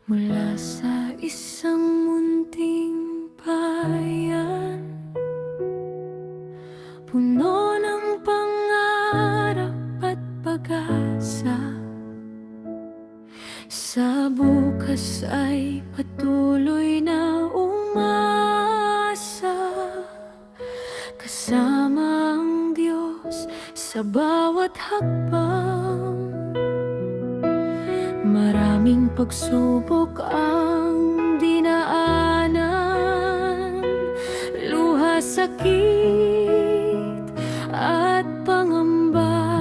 Mula sa isang munting bayan, puno ng pangarap at pag-asa. Sa bukas ay patuloy na umasa, kasama ang Diyos sa bawat hakbang. Maraming pagsubok ang dinaanan, luha, sakit at pangamba.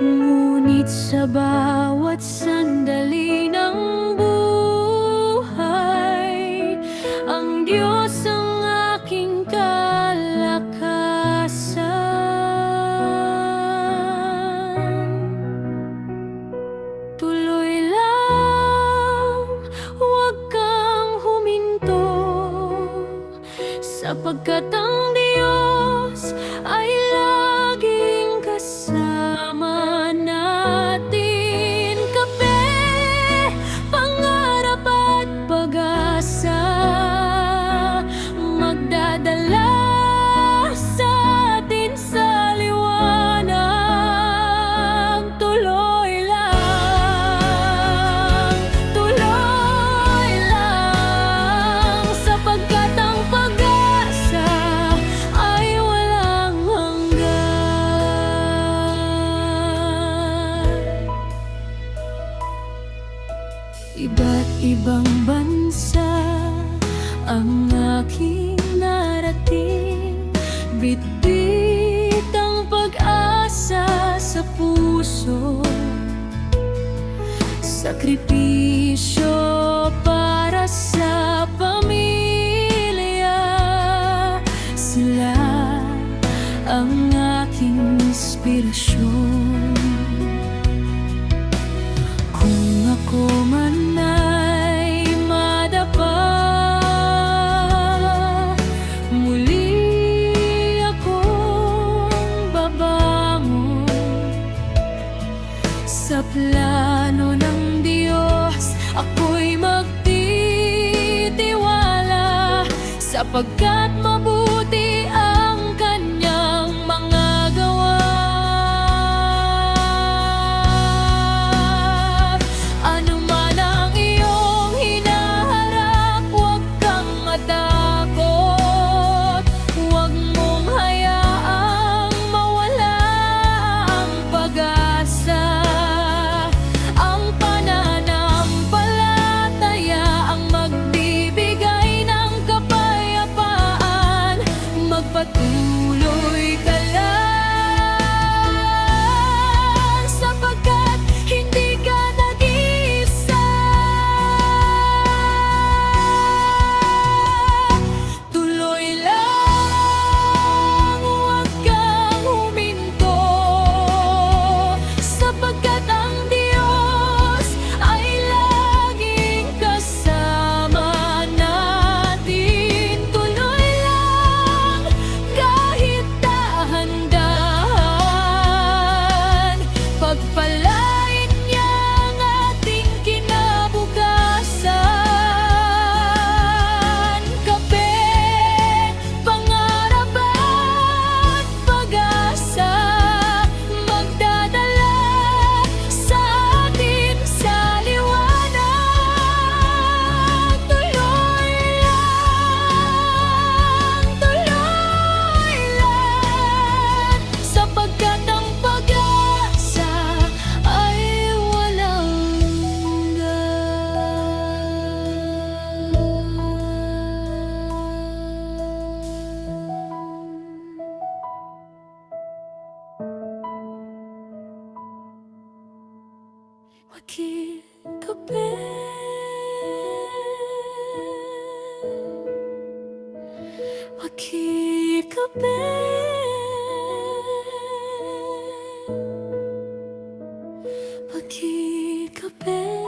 Ngunit sa bawat sandali ng buhay, ang Diyos ang aking kalakasan. Tuloy lang, huwag kang huminto, sapagkat ang Diyos ay laging kasama natin. Kape, pangarap at pag-asa, magdadala sa atin sa liwanag. Tuloy lang, sapagkat ang pag-asa ay walang hanggan. Iba't ibang bansa ang aking narating, bitbit ang pag-asa sa puso. Sakripisyo para sa pamilya, sila ang aking inspirasyon. Kung ako man ay madapa, muli akong babangon sa plano ng Diyos. Ako'y magtitiwala, sapagkat mabuti ang kanyang mga gawa. Ano man ang iyong hinaharap, huwag kang matakot. Huwag mong hayaang mawala ang pag-asa. Ang pananampalataya ang magbibigay ng kapayapaan. Magpatuloy ka lang, sapagkat hindi ka nag-iisa. Tuloy lang, huwag kang huminto, sapagkat ang Diyos ay laging kasama natin. Tuloy lang, kahit dahan-dahan, pagpalain niya ang ating kinabukasan. Kape, pangarap at pag-asa, magdadala sa atin sa liwanag. Tuloy lang, sapagkat ang pag-asa ay walang Magkape, magkape, magkape.